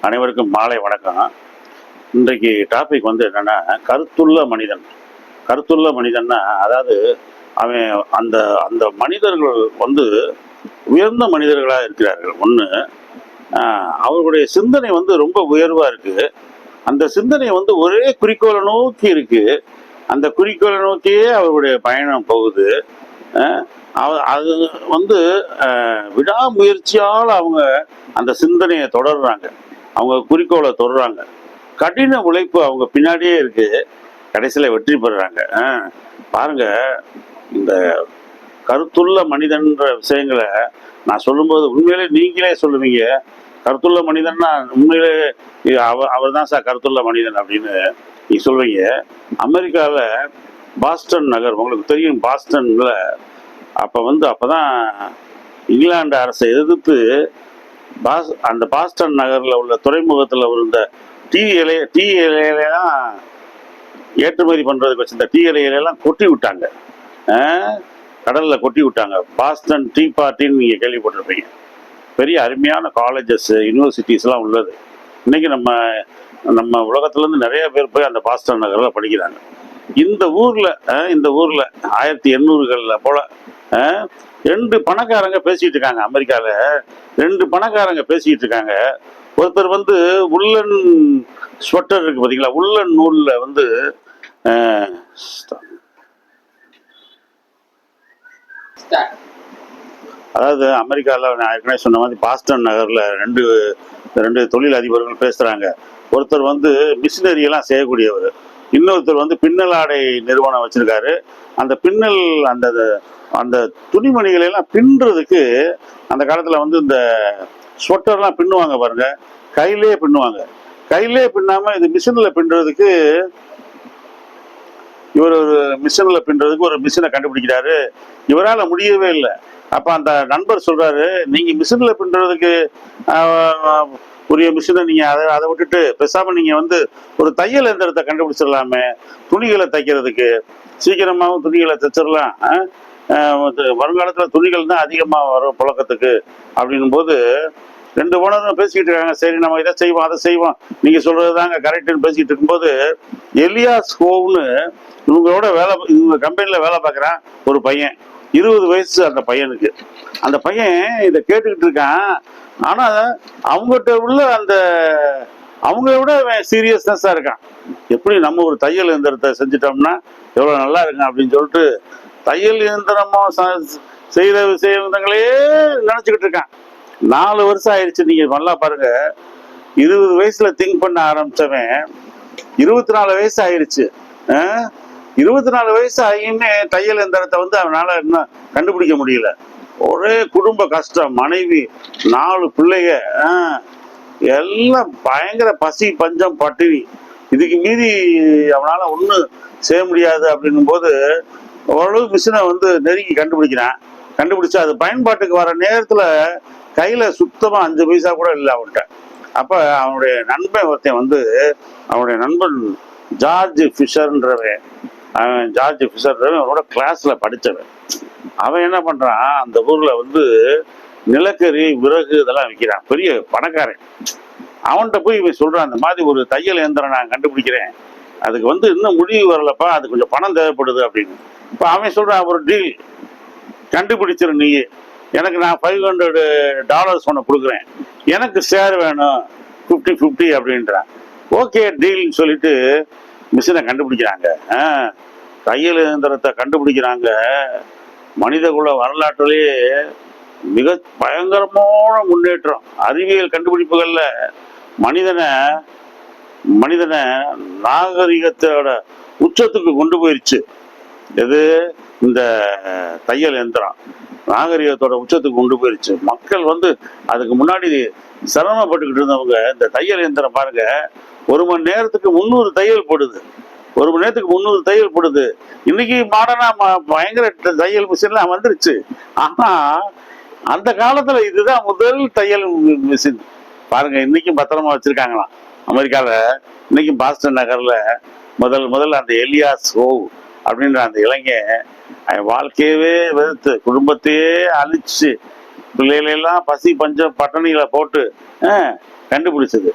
அனைவருக்கும் மாலை வணக்கம். இன்றைக்கு டாபிக் வந்து என்னன்னா, கருத்துள்ள மனிதன். கருத்துள்ள மனிதன்னா, அதாவது அவன் அந்த அந்த மனிதர்கள் வந்து உயர்ந்த மனிதர்களாக இருக்கிறார்கள். ஒன்று, அவர்களுடைய சிந்தனை வந்து ரொம்ப உயர்வாக இருக்கு. அந்த சிந்தனை வந்து ஒரே குறிக்கோளை நோக்கி இருக்கு. அந்த குறிக்கோளை நோக்கியே அவர்களுடைய பயணம் போகுது. அது வந்து விடாமுயற்சியால் அவங்க அந்த சிந்தனையை தொடர்றாங்க, அவங்க குறிக்கோளை தொடர்றாங்க. கடின உழைப்பு அவங்க பின்னாடியே இருக்கு. கடைசியில் வெற்றி பெறுறாங்க. பாருங்க, இந்த கருத்துள்ள மனிதன்ற விஷயங்களை நான் சொல்லும்போது உண்மையிலே நீங்களே சொல்லுவீங்க, கருத்துள்ள மனிதன்னா உண்மையிலே அவர் தான் சார் கருத்துள்ள மனிதன் அப்படின்னு நீ சொல்வீங்க. அமெரிக்காவில் பாஸ்டன் நகர் உங்களுக்கு தெரியும். பாஸ்டன்ல அப்பதான் இங்கிலாந்து அரசை எதிர்த்து அந்த பாஸ்டன் நகரில் உள்ள துறைமுகத்தில் இருந்த டீ இலையெல்லாம் ஏற்றுமதி பண்ணுறதுக்கு வச்சிருந்த டீ இலையெல்லாம் கொட்டி விட்டாங்க, கடலில் கொட்டி விட்டாங்க. பாஸ்டன் டீ பார்ட்டின்னு நீங்கள் கேள்விப்பட்டிருப்பீங்க. பெரிய அருமையான காலேஜஸ், யூனிவர்சிட்டிஸ்லாம் உள்ளது. இன்னைக்கு நம்ம உலகத்துலேருந்து நிறைய பேர் போய் அந்த பாஸ்டன் நகரில் படிக்கிறாங்க. இந்த ஊரில் 1800களில் போல ரெண்டு பணக்காரங்க பேசிட்டு இருக்காங்க. அமெரிக்காவில் ரெண்டு பணக்காரங்க பேசிட்டு இருக்காங்க. ஒருத்தர் வந்து உள்ளன் ஸ்வெட்டர் இருக்கு பார்த்தீங்களா, உள்ளன் நூலில் வந்து அதாவது அமெரிக்காவில் நான் ஏற்கனவே சொன்ன மாதிரி பாஸ்டன் நகரில் ரெண்டு தொழில் அதிபர்கள் பேசுகிறாங்க. ஒருத்தர் வந்து மிஷினரியெல்லாம் செய்யக்கூடியவர், இன்னொருத்தர் வந்து பின்னல் ஆடை நிறுவனம் வச்சிருக்காரு. அந்த பின்னல் அந்த துணிமணிகளெல்லாம் பின்னுறதுக்கு அந்த காலத்தில் வந்து இந்த ஸ்வெட்டர்லாம் பின்னுவாங்க பாருங்க, கையிலே பின்னுவாங்க. கையிலே பின்னாம இது மிஷினில் பின்னுறதுக்கு இவர் ஒரு மிஷினை கண்டுபிடிக்கிறாரு. இவரால் முடியவே இல்லை. அப்போ அந்த நண்பர் சொல்றாரு, நீங்க மிஷினில் பின்னுறதுக்கு உரிய மிஷினை நீங்க அதை விட்டுட்டு பேசாம நீங்க வந்து ஒரு தையல் எந்திரத்தை கண்டுபிடிச்சிடலாமே, துணிகளை தைக்கிறதுக்கு சீக்கிரமாகவும் துணிகளை தைச்சிடலாம். வருங்காலத்தில் துணிகள் தான் அதிகமாக வரும் புழக்கத்துக்கு அப்படின்னும் போது ரெண்டு ஓனரும் பேசிக்கிட்டு இருக்காங்க. சரி, நம்ம இதை செய்வோம் அதை செய்வோம், நீங்க சொல்றது தாங்க கரெக்டுன்னு பேசிக்கிட்டு இருக்கும்போது எலியாஸ் ஹோவ்னு இவங்க கம்பெனியில் வேலை பார்க்குறான் ஒரு பையன், 20 வயசு அந்த பையனுக்கு. அந்த பையன் இதை கேட்டுக்கிட்டு இருக்கான். ஆனால் அவங்ககிட்ட உள்ள அவங்கள விட சீரியஸ்னஸாக இருக்கான். எப்படி நம்ம ஒரு தையல் இயந்திரத்தை செஞ்சிட்டோம்னா எவ்வளோ நல்லா இருக்கும் அப்படின்னு சொல்லிட்டு தையல் இயந்திரமோ செய்கிற விஷயங்களே நினச்சிக்கிட்டு இருக்கான். 4 வருஷம் ஆயிடுச்சு. நீங்கள் நல்லா பாருங்க, 20 வயசுல திங்க் பண்ண ஆரம்பிச்சவன் 24 வயசு ஆயிடுச்சு. 24 வயசு ஆகியுமே தையல் எந்திரத்தை வந்து அவனால இன்னும் கண்டுபிடிக்க முடியல. ஒரே குடும்ப கஷ்டம், மனைவி, 4 பிள்ளைங்க, எல்லாம் பயங்கர பசி பஞ்சம் பட்டினி. இதுக்கு மீறி அவனால ஒன்றும் செய்ய முடியாது அப்படின்னும் போது ஓரளவு மிஷினை வந்து நெருங்கி கண்டுபிடிச்சா அது பயன்பாட்டுக்கு வர நேரத்துல கையில சுத்தமா 5 பைசா கூட இல்லை அவன்கிட்ட. அப்ப அவனுடைய நண்பன் ஒருத்தன் வந்து, அவனுடைய நண்பன் ஜார்ஜ் ஃபிஷர்ன்றவன், அவனோட கிளாஸ்ல படிச்சவன். அவன் என்ன பண்றான், அந்த ஊர்ல வந்து நிலக்கரி விறகு இதெல்லாம் விற்கிறான், பெரிய பணக்காரன். அவன்கிட்ட போய் இவன் சொல்றான், அந்த மாதிரி ஒரு தையல் இயந்திரம் நான் கண்டுபிடிக்கிறேன், அதுக்கு வந்து இன்னும் முடிவு வரலப்பா, அது கொஞ்சம் பணம் தேவைப்படுது அப்படின்னு. இப்போ அவன் சொல்றான், ஒரு டீல் கண்டுபிடிச்சிரு, நீ எனக்கு நான் $500 ஒன்று கொடுக்குறேன், எனக்கு ஷேர் வேணும் 50-50 அப்படின்றான். ஓகே டீல்னு சொல்லிட்டு மிஷினை கண்டுபிடிக்கிறாங்க, தையல் இயந்திரத்தை கண்டுபிடிக்கிறாங்க. மனிதகுல வரலாற்றிலேயே மிக பயங்கரமான முன்னேற்றம். அறிவியல் கண்டுபிடிப்புகள்ல மனிதனை நாகரிகத்தோட உச்சத்துக்கு கொண்டு போயிருச்சு. எது? இந்த தையல் இயந்திரம் நாகரிகத்தோட உச்சத்துக்கு கொண்டு போயிருச்சு. மக்கள் வந்து அதுக்கு முன்னாடி சிரமப்பட்டுக்கிட்டு இருந்தவங்க இந்த தையல் இயந்திரம் பாருங்க, 1 மணி நேரத்துக்கு 300 தையல் போடுது. 1 மணி நேரத்துக்கு 300 தையல் போடுது. இன்னைக்கு மாடர்னா பயங்கர தையல் மிஷின்லாம் வந்துருச்சு. ஆனா அந்த காலத்துல இதுதான் முதல் தையல் மிஷின். பாருங்க, இன்னைக்கும் பத்திரமா வச்சிருக்காங்களாம் அமெரிக்கால. இன்னைக்கும் பாஸ்டன் நகர்ல முதல்ல அந்த எலியாஸ் ஹோவ் அப்படின்ற அந்த இளைஞன் வாழ்க்கையவே வெறுத்து குடும்பத்தையே அழிச்சு பிள்ளைகளெல்லாம் பசி பஞ்சம் பட்டணிகளை போட்டு கண்டுபிடிச்சது.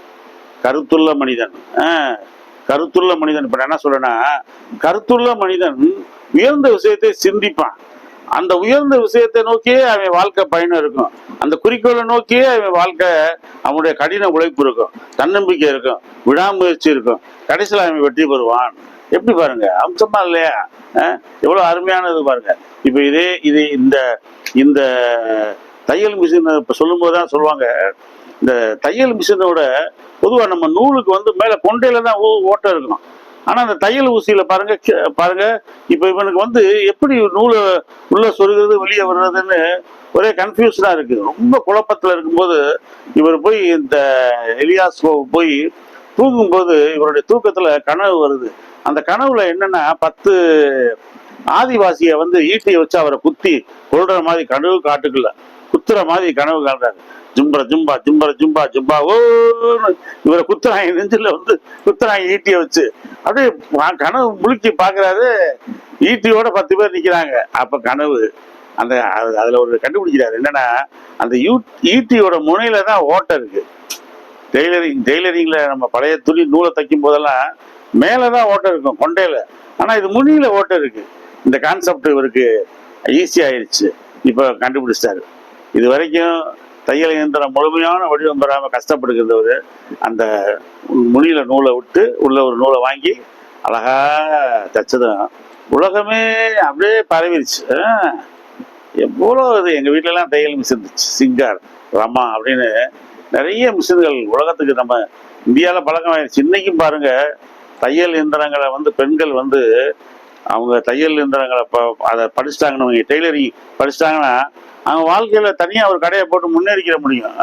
கருத்துள்ள மனிதன். கருத்துள்ள மனிதன். இப்ப என்ன சொல்றேன்னா, கருத்துள்ள மனிதன் உயர்ந்த விஷயத்தை சிந்திப்பான். அந்த உயர்ந்த விஷயத்தை நோக்கியே அவன் வாழ்க்கை பயணம் இருக்கும். அந்த குறிக்கோளை நோக்கியே அவன் வாழ்க்கை, அவனுடைய கடின உழைப்பு இருக்கும், தன்னம்பிக்கை இருக்கும், விடாமுயற்சி இருக்கும். கடைசியில் அவன் வெற்றி பெறுவான். எப்படி பாருங்க, அம்சமா இல்லையா? எவ்வளவு அருமையானது பாருங்க. இப்ப இது இந்த இந்த தையல் மிஷின் இப்ப சொல்லும் போதுதான் சொல்லுவாங்க, இந்த தையல் மிஷினோட பொதுவா நம்ம நூலுக்கு வந்து மேல கொண்டையில தான் ஓட்டம் இருக்கும். ஆனா அந்த தையல் ஊசியில பாருங்க பாருங்க, இப்ப இவனுக்கு வந்து எப்படி நூலை உள்ள சொருகிறது வெளியே வர்றதுன்னு ஒரே கன்ஃபியூஷனா இருக்கு. ரொம்ப குழப்பத்துல இருக்கும்போது இவர் போய் இந்த எலியாஸ் போய் தூங்கும்போது இவருடைய தூக்கத்துல கனவு வருது. அந்த கனவுல என்னன்னா 10 ஆதிவாசிய வந்து ஈட்டியை வச்சு அவரை குத்தி கொள்ற மாதிரி கனவு, காட்டுக்குள்ள குத்துற மாதிரி கனவு காண்றாரு. ஜும்பர ஜும்பா ஜும்பர ஜும்பா ஜும்பா ஓ, இவரை குத்துறாங்க, நெஞ்சில வந்து குத்துறாங்க ஈட்டியை வச்சு. அப்படியே கனவு முழுக்கி பாக்குறாரு, ஈட்டியோட 10 பேர் நிக்கிறாங்க. அப்ப கனவு அந்த அதுல ஒரு கண்டுபிடிக்கிறாரு என்னன்னா, அந்த ஈட்டியோட முனையில தான் ஓட்டை இருக்கு. டெய்லரிங்ல நம்ம பழைய துணி நூலை தைக்கும் போதெல்லாம் மேலதான் ஓட்டை இருக்கும் கொண்டையில, ஆனா இது முனியில ஓட்டை இருக்கு. இந்த கான்செப்ட் இவருக்கு ஈஸி ஆயிடுச்சு, இப்ப கண்டுபிடிச்சிட்டாரு. இது வரைக்கும் தையல் இயந்திரம் முழுமையான வடிவம் பெறாம கஷ்டப்படுகிறவர் அந்த முனியில நூலை விட்டு உள்ள ஒரு நூலை வாங்கி அழகா தச்சதும் உலகமே அப்படியே பரவிடுச்சு. எவ்வளோ இது எங்க வீட்டுல எல்லாம் தையல் மிஷின், சிங்கார், ரமா அப்படின்னு நிறைய மிஷின்கள் உலகத்துக்கு நம்ம இந்தியாவில் பழக்கம் ஆயிடுச்சு. இன்னைக்கும் பாருங்க, தையல் இயந்திரங்களை வந்து பெண்கள் வந்து அவங்க தையல் இயந்திரங்களை அதை படிச்சுட்டாங்கன்னு, டெய்லரிங் படிச்சுட்டாங்கன்னா அவங்க வாழ்க்கையில தனியா ஒரு கடையை போட்டு முன்னேறிக்கிற முடியும்.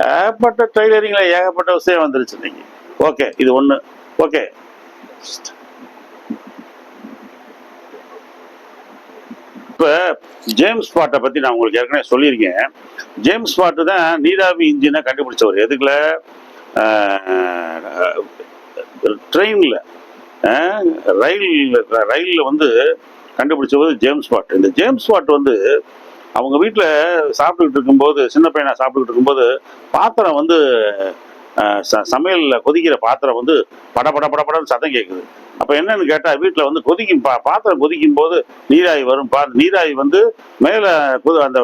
ஏகப்பட்ட டெய்லரிங்ல ஏகப்பட்ட விஷயம் வந்துருச்சு இன்னைக்கு. ஓகே, இது ஒண்ணு. ஓகே, இப்ப ஜேம்ஸ் வாட்டை பத்தி நான் உங்களுக்கு ஏற்கனவே சொல்லியிருக்கேன். ஜேம்ஸ் வாட் தான் நீராவி இன்ஜினை கண்டுபிடிச்சவர். எதுக்குல? ட்ரெயின்ல, ரயில்ல வந்து கண்டுபிடிச்சது ஜேம்ஸ் வாட். இந்த ஜேம்ஸ் வாட் வந்து அவங்க வீட்டில் சாப்பிட்டுக்கிட்டு இருக்கும்போது, சின்ன பையனா சாப்பிட்டுக்கிட்டு இருக்கும்போது பாத்திரம் வந்து சமையலில் கொதிக்கிற பாத்திரம் வந்து பட பட படன்னு சத்தம் கேட்குது. அப்போ என்னன்னு கேட்டால், வீட்டில் வந்து பாத்திரம் கொதிக்கும் போது நீராவி வரும். நீராவி வந்து மேலே அந்த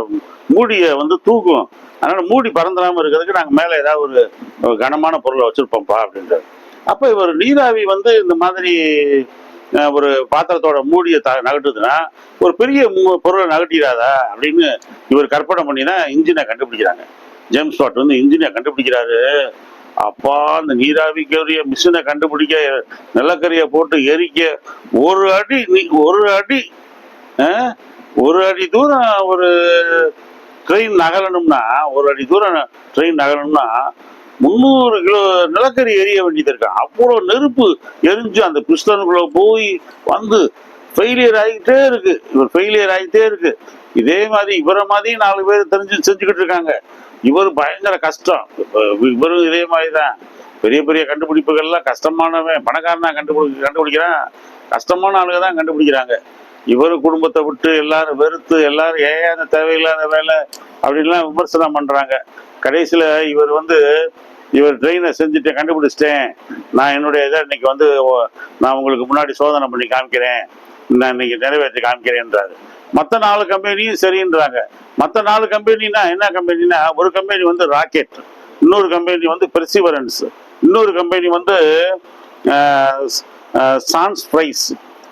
மூடியை வந்து தூக்கும். அதனால மூடி பறந்துடாமல் இருக்கிறதுக்கு நாங்கள் மேலே ஏதாவது ஒரு கனமான பொருளை வச்சுருப்போம்ப்பா அப்படின்றது. அப்போ இவர் நீராவி வந்து இந்த மாதிரி ஒரு பாத்திரத்தோட மூடியை நகட்டுதுன்னா ஒரு பெரிய பொருளை நகட்டிடாதா அப்படின்னு இவர் கற்பனை பண்ணி தான் இன்ஜினை கண்டுபிடிக்கிறாங்க. ஜேம்ஸ் வாட் வந்து இன்ஜினை கண்டுபிடிக்கிறாரு. அப்பா, அந்த நீராவிக்குரிய மிஷினை கண்டுபிடிக்க, நிலக்கரியை போட்டு எரிக்க, ஒரு அடி தூரம் ஒரு ட்ரெயின் நகலணும்னா, 300 கிலோ நிலக்கரி எரிய வேண்டியது இருக்கு. அவ்வளோ நெருப்பு எரிஞ்சு அந்த பிஸ்டனுக்குள்ள போய் வந்து ஃபெயிலியர் ஆகிட்டே இருக்கு. ஃபெயிலியர் ஆகிட்டே இருக்கு. இதே மாதிரி இவரை மாதிரி 4 பேர் தெரிஞ்சு செஞ்சுக்கிட்டு இருக்காங்க. இவர் பயங்கர கஷ்டம். இவரும் இதே மாதிரிதான். பெரிய பெரிய கண்டுபிடிப்புகள்லாம் கஷ்டமானவன் பணக்காரனா கண்டுபிடிக்கிறான். கஷ்டமான ஆளுங்க தான் கண்டுபிடிக்கிறாங்க. இவரு குடும்பத்தை விட்டு எல்லாரும் வெறுத்து, எல்லாரும் ஏன் தேவையில்லாத வேலை அப்படின்லாம் விமர்சனம் பண்றாங்க. கடைசியில இவர் ட்ரெயினை செஞ்சுட்டு கண்டுபிடிச்சிட்டேன், நான் என்னுடைய இதை இன்னைக்கு வந்து நான் உங்களுக்கு முன்னாடி சோதனை பண்ணி காமிக்கிறேன், நான் இன்னைக்கு நிறைவேற்றி காமிக்கிறேன்றாரு. மற்ற 4 கம்பெனியும் சரின்றாங்க. மற்ற 4 கம்பெனினா என்ன கம்பெனினா, ஒரு கம்பெனி வந்து ராக்கெட், இன்னொரு கம்பெனி வந்து பெர்சிவரன்ஸ், இன்னொரு கம்பெனி வந்து சான்ஸ் பிரைஸ்,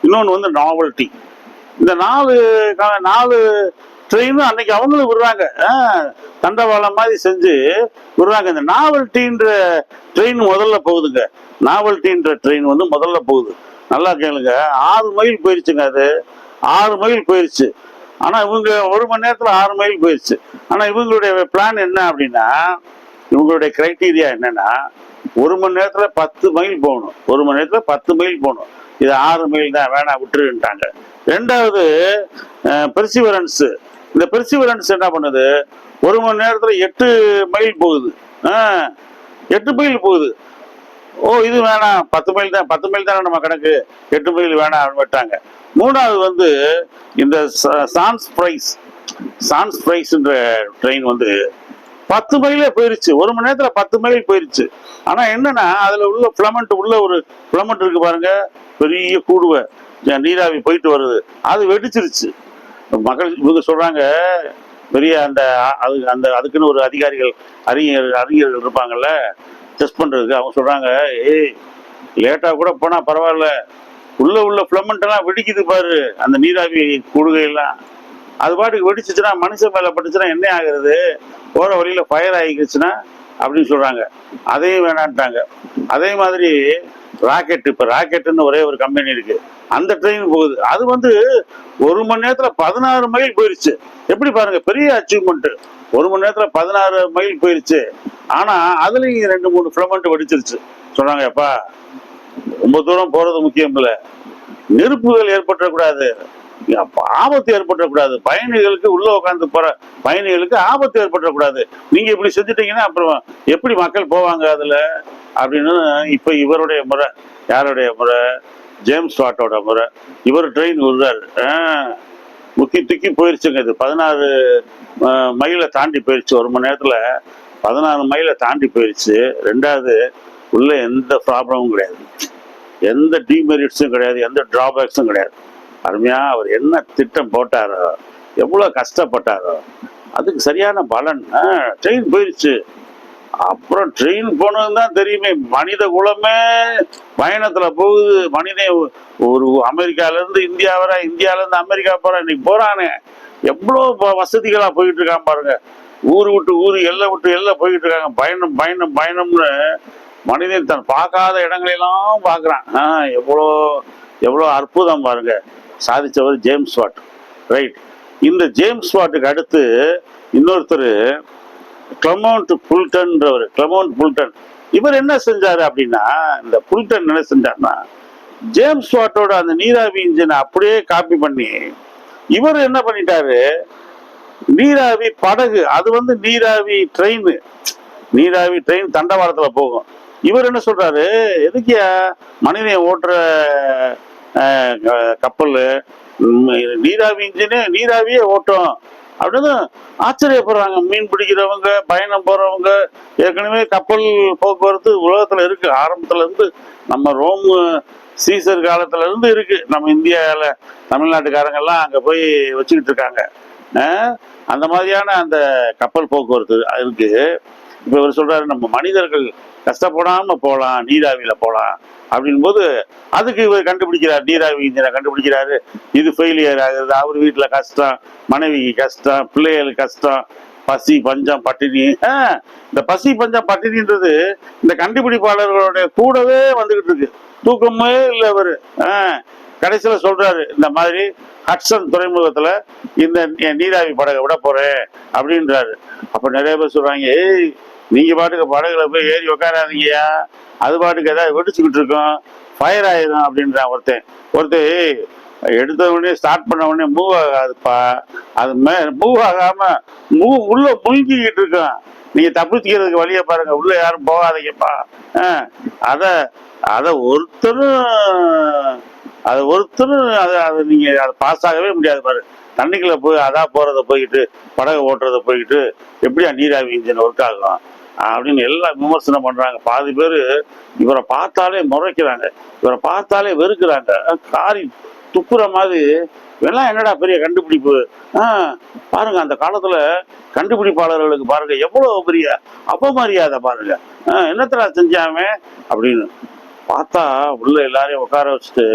இன்னொன்று வந்து நாவல்டி. இந்த 4 ட்ரெயினும் அன்னைக்கு அவங்களும் விடுறாங்க. தண்டவாளம் மாதிரி செஞ்சு விடுறாங்க. இந்த நாவல்டின்ற ட்ரெயின் முதல்ல போகுதுங்க. நாவல்டின்ற ட்ரெயின் வந்து முதல்ல போகுது. நல்லா கேளுங்க, 6 மைல் போயிருச்சுங்க. அது 6 மைல் போயிருச்சு. ஆனா இவங்க 1 மணி நேரத்துல 6 மைல் போயிருச்சு. ஆனா இவங்களுடைய பிளான் என்ன அப்படின்னா, இவங்களுடைய கிரைட்டீரியா என்னன்னா, 1 மணி நேரத்துல 10 மைல் போகணும். 1 மணி நேரத்துல 10 மைல் போகணும். இது 6 மைல் தான், வேணா விட்டுருன்ட்டாங்க. 2வது பெர்சிவரன்ஸ். இந்த பெர்சிவரன்ஸ் என்ன பண்ணுது, 1 மணி நேரத்துல 8 மைல் போகுது. 8 மைல் போகுது. ஓ, இது வேணாம், 10 மைல் தான், 10 மைல் தானே நம்ம கணக்கு, 8 மைல் வேணாம் அப்படின்னு விட்டாங்க. 3வது வந்து இந்த சான்ஸ் பிரைஸ்ன்ற ட்ரெயின் வந்து 10 மைலே போயிருச்சு, 1 மணி நேரத்துல 10 மைல் போயிருச்சு. ஆனா என்னன்னா அதுல உள்ள பிளமெண்ட், உள்ள ஒரு பிளமெண்ட் இருக்கு பாருங்க, பெரிய கூடுவை நீராவி போயிட்டு வருது, அது வெடிச்சிருச்சு. மக்கள் இவங்க சொல்றாங்க, பெரிய அந்த அதுக்குன்னு ஒரு அதிகாரிகள், அறிஞர்கள் இருப்பாங்கல்ல டெஸ்ட் பண்றதுக்கு, அவங்க சொல்றாங்க, ஏய் லேட்டா கூட போனா பரவாயில்ல, உள்ள பிளமெண்ட் எல்லாம் வெடிக்குது பாரு, அந்த நீராவி கூடுகையெல்லாம் அது பாட்டுக்கு வெடிச்சுச்சுன்னா மனுஷன் மேல பட்டுச்சுன்னா என்ன ஆகுறது, போற வழியில ஃபயர் ஆகிக்குச்சுன்னா அப்படின்னு சொல்றாங்க. அதையும் வேணான்ட்டாங்க. அதே மாதிரி ராக்கெட், இப்ப ராக்கெட்டுன்னு ஒரே ஒரு கம்பெனி இருக்கு, அந்த ட்ரெயின் போகுது, அது 1 மணி நேரத்துல 16 மைல் போயிருச்சு. எப்படி பாருங்க, பெரிய அச்சீவ்மெண்ட். 1 மணி நேரத்துல 16 மைல் போயிருச்சு. ஆனா அதுலயும் 2-3 பிளமெண்ட் வெடிச்சிருச்சு. சொன்னாங்க, எப்பா ரொம்ப தூரம் போறது முக்கியம் இல்ல, நெருப்புகள் ஏற்பட்டக்கூடாது, ஆபத்து ஏற்பட்டக்கூடாது, பயணிகளுக்கு உள்ள உட்காந்து போற பயணிகளுக்கு ஆபத்து ஏற்பட்டக்கூடாது, நீங்க இப்படி செஞ்சுட்டீங்கன்னா அப்புறம் எப்படி மக்கள் போவாங்க அதுல அப்படின்னு. இப்ப இவருடைய முறை, யாருடைய முறை, ஜேம்ஸ் வாட்டோட முறை. இவர் ட்ரெயின் விடுறாரு, முக்கி துக்கி போயிருச்சுங்க. இது 16 மைலை தாண்டி போயிருச்சு, 1 மணி நேரத்துல 16 மைலை தாண்டி போயிருச்சு. ரெண்டாவது, உள்ள எந்த ப்ராப்ளமும் கிடையாது, எந்த டிமெரிட்ஸும் கிடையாது, எந்த டிராபேக்ஸும் கிடையாது. அருமையா அவர் என்ன திட்டம் போட்டாரோ, எவ்வளவு கஷ்டப்பட்டாரோ, அதுக்கு சரியான பலன். ட்ரெயின் போயிருச்சு. அப்புறம் ட்ரெயின் போனதுதான் தெரியுமே, மனித குலமே பயணத்துல போகுது. மனிதன் ஒரு அமெரிக்கால இருந்து இந்தியா வர, இந்தியால இருந்து அமெரிக்கா போற, இன்னைக்கு போறானே, எவ்வளவு வசதிகளா போயிட்டு இருக்கான் பாருங்க. ஊரு விட்டு ஊரு, எல்லை விட்டு எல்லை போயிட்டு இருக்காங்க. பயணம் பயணம் பயணம்னு மனிதன் தன் பார்க்காத இடங்களெல்லாம் பார்க்குறான். எவ்வளோ எவ்வளோ அற்புதம் பாருங்க, சாதிச்சவர் ஜேம்ஸ் வாட். ரைட். இந்த ஜேம்ஸ் வாட்டுக்கு அடுத்து இன்னொருத்தர் கிளமௌண்ட் புல்டன்றவர். கிளமௌண்ட் புல்டன் இவர் என்ன செஞ்சாரு அப்படின்னா, இந்த புல்டன் என்ன செஞ்சாருன்னா, ஜேம்ஸ் வாட்டோட அந்த நீராவி இன்ஜினை அப்படியே காப்பி பண்ணி இவர் என்ன பண்ணிட்டாரு, நீராவி படகு, அது நீராவி ட்ரெயின், நீராவி ட்ரெயின் தண்டவாளத்துல போகும். இவர் என்ன சொல்றாரு, எதுக்கியா மனிதன் ஓட்டுற கப்பல் நீராவி இன்ஜினு நீராவியே ஓட்டும் அப்படின்னு ஆச்சரியப்படுறாங்க. மீன் பிடிக்கிறவங்க, பயணம் போறவங்க. ஏற்கனவே கப்பல் போக்குவரத்து உலகத்துல இருக்கு, ஆரம்பத்துல இருந்து. நம்ம ரோம் சீசர் காலத்துல இருந்து இருக்கு. நம்ம இந்தியாவில தமிழ்நாட்டுக்காரங்கெல்லாம் அங்க போய் வச்சுக்கிட்டு இருக்காங்க. அந்த மாதிரியான அந்த கப்பல் போக்குவரத்து இருக்கு. இப்ப இவர் சொல்றாரு, நம்ம மனிதர்கள் கஷ்டப்படாம போகலாம், நீராவியில போகலாம் அப்படின் போது அதுக்கு இவர் கண்டுபிடிக்கிறார், நீராவி இன்ஜினை கண்டுபிடிக்கிறாரு. இது ஃபெயிலியர் ஆகுது, அவர் வீட்டுல கஷ்டம், மனைவிக்கு கஷ்டம், பிள்ளைகளுக்கு கஷ்டம், பசி பஞ்சம் பட்டினி. இந்த பசி பஞ்சம் பட்டினின்றது இந்த கண்டுபிடிப்பாளர்களுடைய கூடவே வந்துகிட்டு இருக்கு. தூக்கமே இல்லை அவரு. கடைசியில சொல்றாரு, இந்த மாதிரி ஹட்சன் துறைமுகத்துல இந்த நீராவி படகை விட போறேன் அப்படின்றாரு. அப்ப நிறைய பேர் சொல்றாங்க, ஏய் நீங்க பாட்டுக்கு படகுல போய் ஏறி உட்காராதீங்கயா, அது பாட்டுக்கு ஏதாவது வெடிச்சுக்கிட்டு இருக்கோம், ஃபயர் ஆயிரும் அப்படின்றான் ஒருத்தர். எடுத்த உடனே ஸ்டார்ட் பண்ண உடனே மூவ் ஆகாதுப்பா, அது மூவ் ஆகாம உள்ள முழுங்கிக்கிட்டு இருக்கோம், நீங்க தப்பிச்சுக்கிறதுக்கு வழியை பாருங்க, உள்ள யாரும் போகாதீங்கப்பா. அத ஒருத்தரும் அதை நீங்க அதை பாஸ் ஆகவே முடியாது பாரு. தண்ணிக்குள்ள போய் போறதை போய்கிட்டு, படகு ஓட்டுறதை போய்கிட்டு எப்படியா நீராவி இன்ஜின் ஒர்க் ஆகும் அப்படின்னு எல்லாம் விமர்சனம் பண்றாங்க. பாதி பேர் இவரை பார்த்தாலே முறைக்கிறாங்க, இவரை பார்த்தாலே வெறுக்கிறாங்க. காரி துப்புற மாதிரி, இதெல்லாம் என்னடா பெரிய கண்டுபிடிப்பு. பாருங்க, அந்த காலத்துல கண்டுபிடிப்பாளர்களுக்கு பாருங்க எவ்வளவு பெரிய அபமரியாதை பாருங்க. என்னத்தடா செஞ்சாமே அப்படின்னு பார்த்தா, உள்ள எல்லாரையும் உட்கார வச்சுட்டு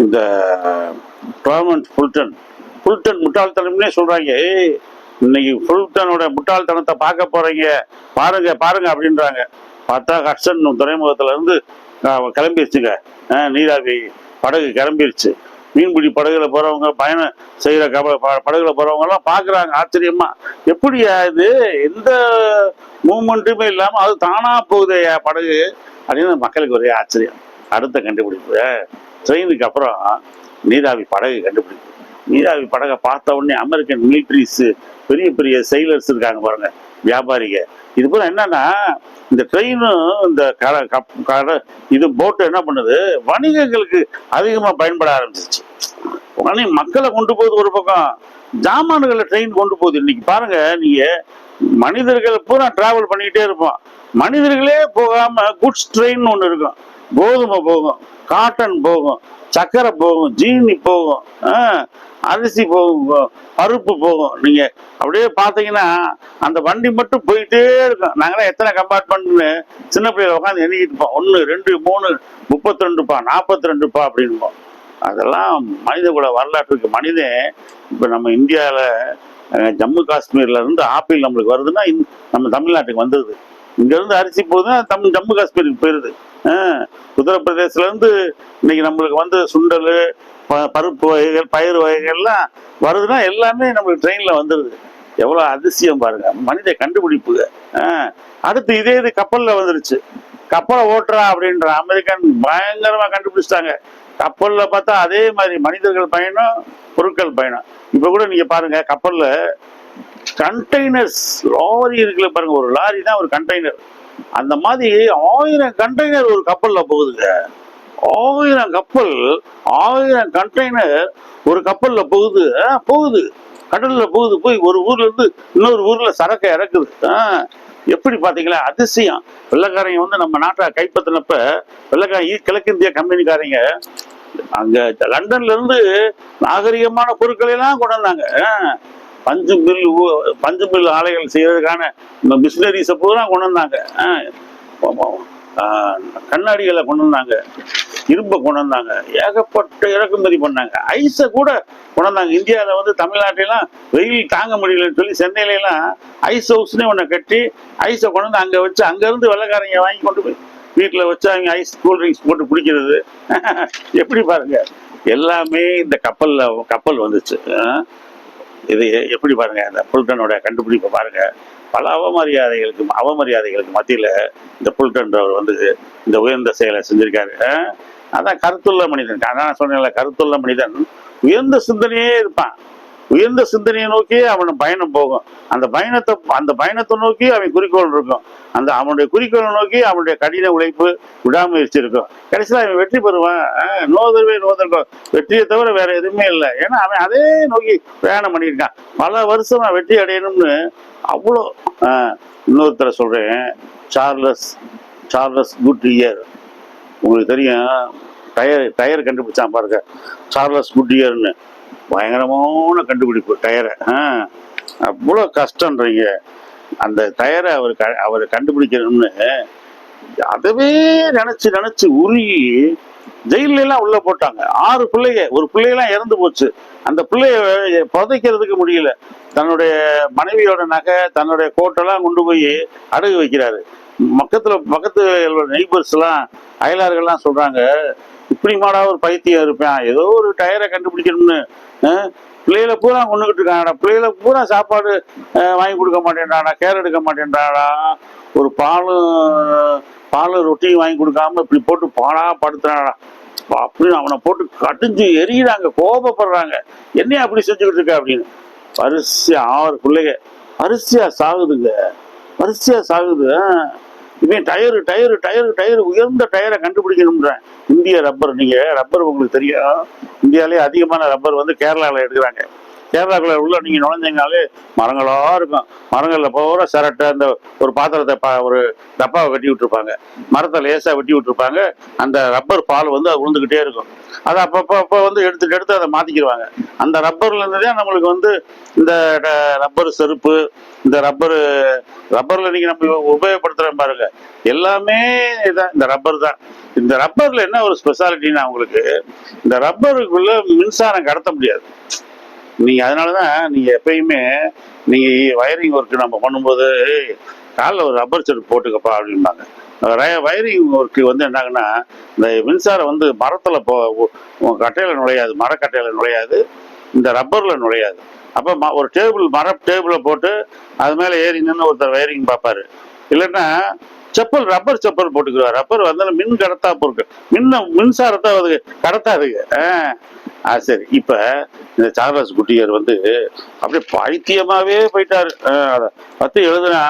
இந்த கிளமௌண்ட் புல்டன் முட்டாள்தனம்னே சொல்றாங்க. இன்னைக்கு புல்டனோட முட்டாள்தனத்தை பார்க்க போறீங்க, பாருங்க அப்படின்றாங்க. பார்த்தா ஹட்சன் துறைமுகத்துல இருந்து கிளம்பிடுச்சுங்க, நீராவி படகு கிளம்பிடுச்சு. மீன்பிடி படகுல போறவங்க, பயணம் செய்யற படகுல போறவங்க எல்லாம் பாக்குறாங்க ஆச்சரியமா, எப்படியா இது எந்த மூவ்மெண்ட்டுமே இல்லாம அது தானா போகுதையா படகு அப்படின்னு மக்களுக்கு ஒரே ஆச்சரியம். அடுத்த கண்டுபிடிப்பு, ட்ரெயினுக்கு அப்புறம் நீராவி படகு கண்டுபிடிப்பு. நீராவி படகை பார்த்த உடனே அமெரிக்கன் மிலிட்ரிஸ், பெரிய பெரிய செயலர்ஸ் இருக்காங்க பாருங்க, வியாபாரிக. இது போல என்னன்னா, இந்த ட்ரெயினும் இந்த இது போட்டு என்ன பண்ணுது, வணிகங்களுக்கு அதிகமா பயன்பட ஆரம்பிச்சிச்சு. மக்களை கொண்டு போகுது ஒரு பக்கம், ஜாமான்களை ட்ரெயின் கொண்டு போகுது. இன்னைக்கு பாருங்க, நீங்க மனிதர்கள் பூரா டிராவல் பண்ணிக்கிட்டே இருப்போம். மனிதர்களே போகாம குட்ஸ் ட்ரெயின் ஒன்று இருக்கும். கோதுமை போகும், காட்டன் போகும், சர்க்கரை போகும், ஜீனி போகும், அரிசி போகும், பருப்பு போகும். நீங்க அப்படியே பார்த்தீங்கன்னா அந்த வண்டி மட்டும் போயிட்டே இருக்கும். நாங்களாம் எத்தனை கம்பார்ட்மெண்ட்னு சின்ன பிள்ளைல உட்காந்து எண்ணிக்கிட்டு இருப்போம். 1 2 3 32பா 42பா அப்படின்போம். அதெல்லாம் மனித கூட வரலாற்றுக்கு. மனிதன் இப்போ நம்ம இந்தியாவில் ஜம்மு காஷ்மீர்ல இருந்து ஆப்பிள் நம்மளுக்கு வருதுன்னா நம்ம தமிழ்நாட்டுக்கு வந்துடுது. இங்க இருந்து அரிசி போகுதுன்னா ஜம்மு காஷ்மீருக்கு போயிருது. உத்தரப்பிரதேசல இருந்து இன்னைக்கு நம்மளுக்கு வந்து சுண்டல், பருப்பு வகைகள், பயிர் வகைகள்லாம் வருதுன்னா எல்லாமே நம்மளுக்கு ட்ரெயின்ல வந்துடுது. எவ்வளவு அதிசயம் பாருங்க, மனித கண்டுபிடிப்புங்க. அடுத்து இதே இது கப்பல்ல வந்துருச்சு. கப்பலை ஓட்டுறா அப்படின்ற அமெரிக்கன் பயங்கரமா கண்டுபிடிச்சிட்டாங்க. கப்பல்ல பார்த்தா அதே மாதிரி மனிதர்கள் பயணம், பொருட்கள் பயணம். இப்ப கூட நீங்க பாருங்க, கப்பல்ல கண்டெய்னர்ஸ் லாரி இருக்குல்ல பாருங்க, ஒரு லாரி தான் ஒரு கண்டெய்னர். அந்த மாதிரி 1000 கண்டெய்னர் ஒரு கப்பல்ல போகுதுங்க. 1000 கப்பல், 1000 கண்டெய்னர் ஒரு கப்பல்ல போகுது. போகுது, கடல்ல போகுது. போய் ஒரு ஊர்ல இருந்து இன்னொரு ஊர்ல சரக்கை இறக்குது. எப்படி பாத்தீங்களா, அதிசயம். வெள்ளைக்காரங்க வந்து நம்ம நாட்டை கைப்பற்றினப்ப வெள்ளைக்காரங்க கிழக்கிந்திய கம்பெனிக்காரங்க அங்க லண்டன்ல இருந்து நாகரிகமான பொருட்களை எல்லாம் கொண்டு வந்தாங்க. பஞ்சு மில் ஆலைகள் செய்யறதுக்கான மிஷினரிஸை பூரா கொண்டு வந்தாங்க. கண்ணாடிகளை கொண்டு வந்தாங்க, இரும்பை கொண்டு வந்தாங்க, ஏகப்பட்ட இறக்குமதி பண்ணாங்க. ஐஸை கூட கொண்டு வந்தாங்க. இந்தியாவில் வந்து தமிழ்நாட்டிலாம் வெயில் தாங்க முடியலன்னு சொல்லி சென்னையில எல்லாம் ஐஸ் ஹவுஸ்னே ஒன்று கட்டி ஐஸை கொண்டு வந்து அங்கே வச்சு அங்கேருந்து வெள்ளைக்காரங்க வாங்கி கொண்டு போய் வீட்டில் வச்சு அவங்க ஐஸ் கூல்ட்ரிங்க்ஸ் போட்டு குடிக்கிறது. எப்படி பாருங்க, எல்லாமே இந்த கப்பல் வந்துச்சு. இது எப்படி பாருங்க, இந்த புல்டனோட கண்டுபிடிப்பை பாருங்க. பல அவமரியாதைகளுக்கு மத்தியில இந்த புல்டன்றவர் வந்து இந்த உயர்ந்த செயலை செஞ்சிருக்காரு. அதான் கருத்துள்ள மனிதன். அதான் சொன்னேன்ல, கருத்துள்ள மனிதன் உயர்ந்த சிந்தனையே இருப்பான். உயர்ந்த சிந்தனையை நோக்கி அவன் பயணம் போகும். அந்த பயணத்தை நோக்கி அவன் குறிக்கோள் இருக்கும். அவனுடைய குறிக்கோளை நோக்கி அவனுடைய கடின உழைப்பு, விடாமுயற்சி இருக்கும். கடைசியில் அவன் வெற்றி பெறுவான். வெற்றியை தவிர வேற எதுவுமே இல்லை. ஏன்னா அவன் அதே நோக்கி பிரயாணம் பண்ணியிருக்கான். பல வருஷமா வெற்றி அடையணும்னு அவ்வளோ. இன்னொருத்தரை சொல்றேன், சார்லஸ் குட்இயர். உங்களுக்கு தெரியும், டயர் கண்டுபிடிச்சான் பாருங்க, சார்லஸ் குட்இயர்னு. பயங்கரமான கண்டுபிடிப்பு டயரை. அவ்வளோ கஷ்டன்றீங்க அந்த டயரை அவர் கண்டுபிடிக்கணும்னு. அதவே நினைச்சு உருகி ஜெயில எல்லாம் உள்ள போட்டாங்க. 6 பிள்ளைங்க, ஒரு பிள்ளையெல்லாம் இறந்து போச்சு. அந்த பிள்ளைய புதைக்கிறதுக்கு முடியல. தன்னுடைய மனைவியோட நகை, தன்னுடைய கோட்டெல்லாம் கொண்டு போய் அடகு வைக்கிறாரு. பக்கத்து நெய்பர்ஸ் எல்லாம், அயலார்கள்லாம் சொல்றாங்க, இப்படி மாடா ஒரு பைத்தியம் இருப்பேன், ஏதோ ஒரு டயரை கண்டுபிடிக்கணும்னு பிள்ளைகளை பூரா கொண்டுகிட்டு இருக்காங்கடா. பிள்ளைகளை பூரா சாப்பாடு வாங்கி கொடுக்க மாட்டேன்டாடா, கேர் எடுக்க மாட்டேன்டாடா, ஒரு பால் ரொட்டியும் வாங்கி கொடுக்காம இப்படி போட்டு படுத்துறாடா அப்படின்னு அவனை போட்டு கடிஞ்சு எரியிறாங்க, கோபப்படுறாங்க. என்னைய அப்படி செஞ்சுக்கிட்டு இருக்க அப்படின்னு. வரிசையா 6 பிள்ளைங்க வரிசையா சாகுது. இவன் டயரு உயர்ந்த டயரை கண்டுபிடிக்கணும்ன்றேன். இந்திய ரப்பர். நீங்க ரப்பர் உங்களுக்கு தெரியும், இந்தியாவிலே அதிகமான ரப்பர் வந்து கேரளாவில் எடுக்கிறாங்க. கேரளாக்குள்ள உள்ள நீங்க நுழைஞ்சீங்கனாலே மரங்களா இருக்கும். மரங்கள்ல போகிற சிரட்டை, அந்த ஒரு பாத்திரத்தை ஒரு டப்பாவை கட்டி விட்டுருப்பாங்க, மரத்தை லேசா வெட்டி விட்டுருப்பாங்க. அந்த ரப்பர் பால் வந்து அது விழுந்துகிட்டே இருக்கும். அதை அப்பப்போ வந்து எடுத்து அதை மாத்திக்கிடுவாங்க. அந்த ரப்பர்ல இருந்துதான் நம்மளுக்கு வந்து இந்த ரப்பர் செருப்பு, இந்த ரப்பர்ல நீங்க நம்ம உபயோகப்படுத்துறோம் பாருங்க, எல்லாமே இதான் இந்த ரப்பர் தான். இந்த ரப்பர்ல என்ன ஒரு ஸ்பெஷாலிட்டின்னா, உங்களுக்கு இந்த ரப்பருக்குள்ள மின்சாரம் கடத்த முடியாது. நீங்க அதனாலதான் நீங்க எப்பயுமே நீங்க வயரிங் ஒர்க் நம்ம பண்ணும்போது காலில் ஒரு ரப்பர் செருப்பு போட்டுக்கப்பா அப்படின்பாங்க. வயரிங் ஒர்க்கு வந்து என்னாங்கன்னா, இந்த மின்சாரம் வந்து மரத்துல கட்டையில நுழையாது, மரக்கட்டையில நுழையாது, இந்த ரப்பர்ல நுழையாது. அப்ப ஒரு மர டேபிள போட்டு அது மேல ஏறி நின்று ஒருத்தர் வயரிங் பார்ப்பாரு. இல்லைன்னா ரப்பர் செப்பல் போட்டுக்கிறார். ரப்பர் வந்து மின் கடத்தா பொருட்கள், மின்சாரத்தை அது கடத்தாதுங்க. சரி, இப்ப இந்த சார்லஸ் குட்இயர் வந்து அப்படியே பைத்தியமாவே போயிட்டாரு. அதை பத்தி எழுதுனா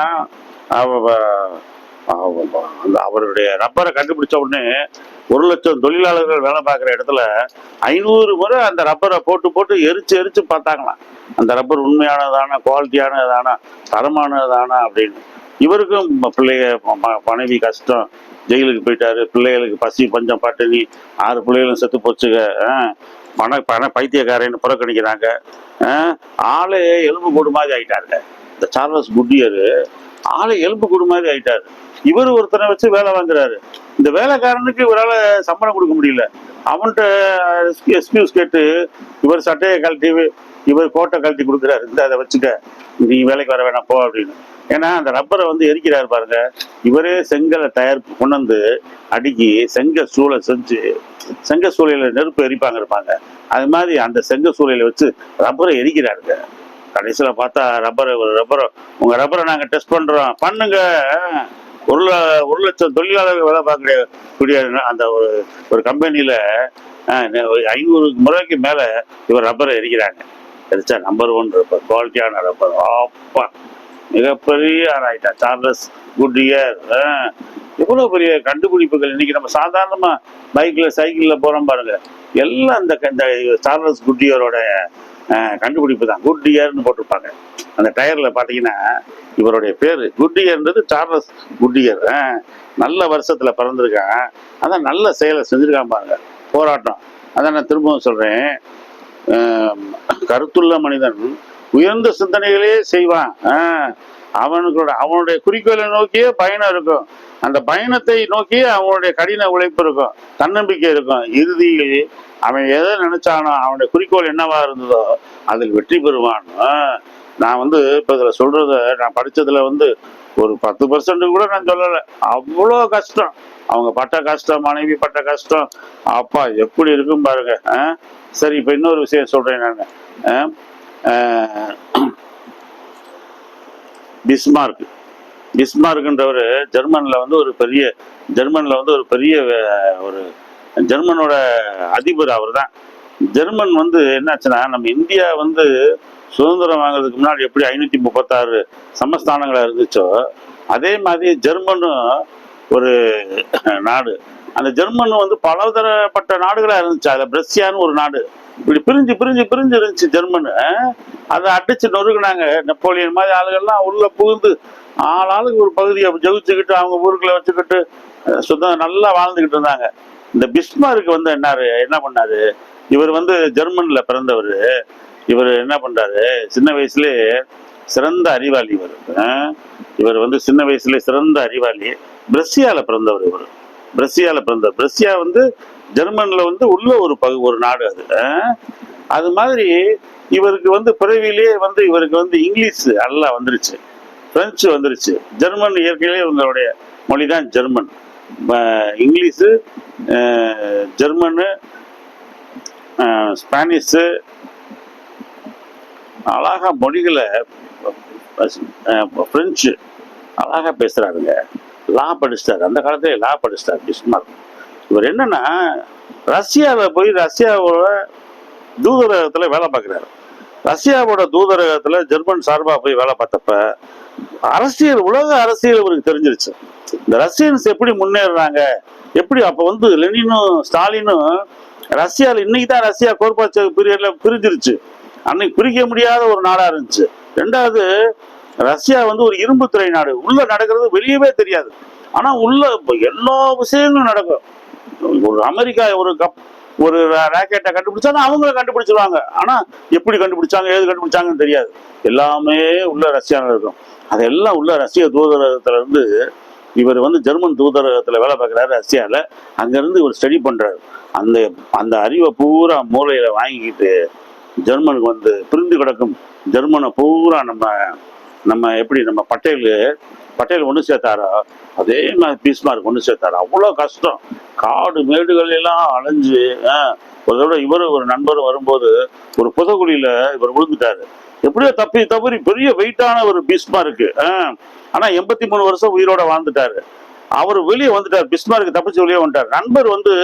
அந்த அவருடைய ரப்பரை கண்டுபிடிச்ச உடனே 1,00,000 தொழிலாளர்கள் வேலை பார்க்குற இடத்துல 500 முறை அந்த ரப்பரை போட்டு போட்டு எரிச்சு எரிச்சு பார்த்தாங்களாம். அந்த ரப்பர் உண்மையானதானா, குவாலிட்டியானதானா, தரமானதானா அப்படின்னு. இவருக்கும் மனைவி கஷ்டம், ஜெயிலுக்கு போயிட்டாரு, பிள்ளைகளுக்கு பசி பஞ்சம் பட்டினி, 6 பிள்ளைகளும் செத்து போச்சுங்க, பைத்தியக்காரன்னு புறக்கணிக்கிறாங்க. ஆளே எலும்பு கூடு மாதிரி ஆயிட்டாருங்க இந்த சார்லஸ் குட்டியர். ஆளை எலும்பு கூடு மாதிரி ஆயிட்டாரு. இவர் ஒருத்தனை வச்சு வேலை வாங்குறாரு. இந்த வேலைக்காரனுக்கு இவரால் சம்பளம் கொடுக்க முடியல. அவன்கிட்ட எக்ஸ்கியூஸ் கேட்டு இவர் சட்டையை கழட்டி இவர் கோட்டை கழட்டி கொடுக்குறாரு, இந்த அதை வச்சுக்க, நீ வேலைக்கு வர வேணாம் போ அப்படின்னு. ஏன்னா அந்த ரப்பரை வந்து எரிக்கிறாரு பாருங்க. இவரே செங்கலை கொண்டு வந்து அடுக்கி செங்கல் சூளை செஞ்சு, செங்கல் சூளையில நெருப்பு எரிப்பாங்க. அது மாதிரி அந்த செங்கல் சூளையில வச்சு ரப்பரை எரிக்கிறாருங்க. கடைசியில பார்த்தா உங்க ரப்பரை நாங்க டெஸ்ட் பண்றோம், பண்ணுங்க. 1,00,000 தொழிலாளர்கள் வேலை பார்க்கக்கூடிய அந்த ஒரு கம்பெனியில 500 முறைக்கு மேல இவர் ரப்பரை எரிக்கிறாங்க. எரிச்சா நம்பர் 1 ரப்பர், குவாலிட்டியான ரப்பர். அப்பா, மிகப்பெரிய ஆராய்ச்சா சார்லஸ் குட்டியர். எவ்வளவு பெரிய கண்டுபிடிப்புகள். இன்னைக்கு நம்ம சாதாரணமா பைக்ல சைக்கிள்ல போறோம் பாருங்க, எல்லாம் இந்த சார்லஸ் குட்டியரோட கண்டுபிடிப்பு தான். குட்டியர்னு போட்டிருப்பாங்க அந்த டயர்ல பாத்தீங்கன்னா. இவருடைய பேரு குட்டியர்ன்றது சார்லஸ் குட்டியர். நல்ல வருஷத்துல பிறந்திருக்கான். அதான் நல்ல செயலை செஞ்சிருக்கான் பாருங்க, போராட்டம். அதான் நான் திரும்பவும் சொல்றேன், கருத்துள்ள மனிதன் உயர்ந்த சிந்தனைகளே செய்வான். அவனுடைய குறிக்கோளை நோக்கியே பயணம் இருக்கும். அந்த பயணத்தை நோக்கியே அவனுடைய கடின உழைப்பு இருக்கும், தன்னம்பிக்கை இருக்கும். இறுதியில் அவன் எதை நினைச்சானோ, அவனுடைய குறிக்கோள் என்னவா இருந்ததோ அதில் வெற்றி பெறுவான். நான் வந்து இப்ப இதுல சொல்றத, நான் படிச்சதுல வந்து ஒரு 10% கூட நான் சொல்லலை. அவ்வளோ கஷ்டம் அவங்க பட்ட கஷ்டம், மனைவி பட்ட கஷ்டம். அப்பா எப்படி இருக்கும் பாருங்க. சரி, இப்ப இன்னொரு விஷயம் சொல்றேன் நான். பிஸ்மார்க்ன்றவர் ஜெர்மன்ல வந்து ஒரு பெரிய ஒரு ஜெர்மனோட அதிபர் அவர் தான். ஜெர்மன் வந்து என்னாச்சுன்னா, நம்ம இந்தியா வந்து சுதந்திரம் வாங்குறதுக்கு முன்னாடி எப்படி 536 சமஸ்தானங்களா இருந்துச்சோ, அதே மாதிரி ஜெர்மனும் ஒரு நாடு. அந்த ஜெர்மன் வந்து பலதரப்பட்ட நாடுகளா இருந்துச்சு. அதுல பிரஷ்யான்னு ஒரு நாடு. இப்படி பிரிஞ்சு பிரிஞ்சு பிரிஞ்சு இருந்துச்சு ஜெர்மன். அதை அடிச்சு நொறுக்குனாங்க. நெப்போலியன் மாதிரி ஆளுகள்லாம் உள்ள புகுந்து ஆளுக்கு ஒரு பகுதியை ஜெயிச்சுக்கிட்டு அவங்க ஊருக்குள்ள வச்சுக்கிட்டு நல்லா வாழ்ந்துகிட்டு இருந்தாங்க. இந்த பிஸ்மார்க் வந்து என்ன பண்ணாரு, இவர் வந்து ஜெர்மன்ல பிறந்தவர். இவர் என்ன பண்றாரு, சின்ன வயசுலேயே சிறந்த அறிவாளி. இவர் வந்து சின்ன வயசுல சிறந்த அறிவாளி. பிரஷ்யால பிறந்தவர். பிரஷ்யா வந்து ஜெர்மன்ல வந்து உள்ள ஒரு நாடு அது. அது மாதிரி இவருக்கு வந்து பிறவிலேயே வந்து இவருக்கு வந்து இங்கிலீஷ் நல்லா வந்துருச்சு, பிரெஞ்சு வந்துருச்சு. ஜெர்மன் இயற்கையிலே இவங்களுடைய மொழி தான் ஜெர்மன். இங்கிலீஷு, ஜெர்மனு, ஸ்பானிஷு, அழகா மொழிகளை, பிரெஞ்சு அழகா பேசுறாருங்க. லா படிச்சிட்டாரு, அந்த காலத்துல லா படிச்சிட்டாரு பிஸ்மார்க். இவர் என்னன்னா, ரஷ்யாவோட தூதரகத்துல வேலை பார்க்கிறாரு. ரஷ்யாவோட தூதரகத்துல ஜெர்மன் சார்பா போய் வேலை பார்த்தப்ப உலக அரசியல் இவருக்கு தெரிஞ்சிருச்சு. இந்த ரஷ்யன்ஸ் எப்படி முன்னேறாங்க, எப்படி. அப்ப வந்து லெனினும் ஸ்டாலினும் ரஷ்யால, இன்னைக்கு தான் ரஷ்யா கோர்பாச்சேவ் பீரியட்ல பிரிஞ்சிருச்சு. அன்னைக்கு பிரிக்க முடியாத ஒரு நாடா இருந்துச்சு. ரெண்டாவது, ரஷ்யா வந்து ஒரு இரும்பு துறை நாடு. உள்ள நடக்கிறது வெளியவே தெரியாது, ஆனா உள்ள எல்லா விஷயங்களும் நடக்கும். ஒரு அமெரிக்கா ஒரு ராக்கெட்டை கண்டுபிடிச்சாலும் அவங்கள கண்டுபிடிச்சிருவாங்க. ஆனா எப்படி கண்டுபிடிச்சாங்க, ஏது கண்டுபிடிச்சாங்கன்னு தெரியாது. எல்லாமே உள்ள ரஷ்யாவில் இருக்கும். அதெல்லாம் உள்ள ரஷ்ய தூதரகத்துல இருந்து இவர் வந்து ஜெர்மன் தூதரகத்துல வேலை பார்க்குறாரு ரஷ்யால. அங்கிருந்து இவர் ஸ்டடி பண்றாரு. அந்த அறிவை பூரா மூளையில வாங்கிக்கிட்டு ஜெர்மனுக்கு வந்து பிரிந்து கிடக்கும் ஜெர்மனை பூரா நம்ம எப்படி நம்ம பட்டேல் ஒன்று சேர்த்தாரோ, அதே மாதிரி பிஸ்மார்க் ஒன்று சேர்த்தாரு. அவ்வளோ கஷ்டம், காடு மேடுகள் எல்லாம் அலைஞ்சு. ஒரு தடவை இவரு ஒரு நண்பர் வரும்போது ஒரு புதகுழியில இவர் விழுந்துட்டாரு. எப்படியோ தவறி பெரிய வெயிட்டான ஒரு பிஸ்மார்க். ஆனா 83 வருஷம் உயிரோட வாழ்ந்துட்டாரு. அவர் வெளியே வந்துட்டார், பிஸ்மார்க் தப்பிச்சு வெளியே வந்துட்டார். நண்பர் வந்து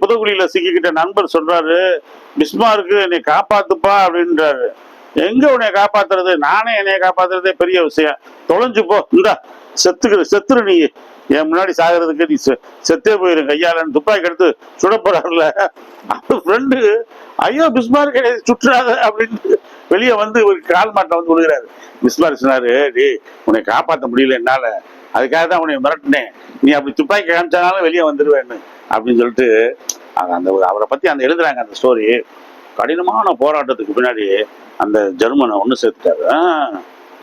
புதகுழியில சிக்கிக்கிட்ட நண்பர் சொல்றாரு, பிஸ்மார்க் என்னை காப்பாத்துப்பா அப்படின்றாரு. எங்க உன்னை காப்பாத்துறது, நானே என்னைய காப்பாத்துறதே பெரிய விஷயம், தொலைஞ்சு போ, இந்தா செத்துரு நீ, என் முன்னாடி சாகிறதுக்கு நீ செத்தே போயிரு கையாலன்னு துப்பாக்கி எடுத்து சுட போறாருல. அவர் ஃப்ரெண்டு ஐயோ பிஸ்மார்க் சுற்றாத அப்படின்னு வெளியே வந்து ஒரு கால் மாட்டை வந்து விழுகிறாரு. பிஸ்மார்க் சொன்னாரு, டே உன்னை காப்பாற்ற முடியல என்னால, அதுக்காக தான் உன்னை மிரட்டினேன், நீ அப்படி துப்பாக்கி காமிச்சாலும் வெளியே வந்துருவேன்னு அப்படின்னு சொல்லிட்டு அந்த அவரை பத்தி அந்த எழுதுறாங்க அந்த ஸ்டோரி. கடினமான போராட்டத்துக்கு பின்னாடி அந்த ஜெர்மனை ஒன்று சேர்த்துட்டாரு.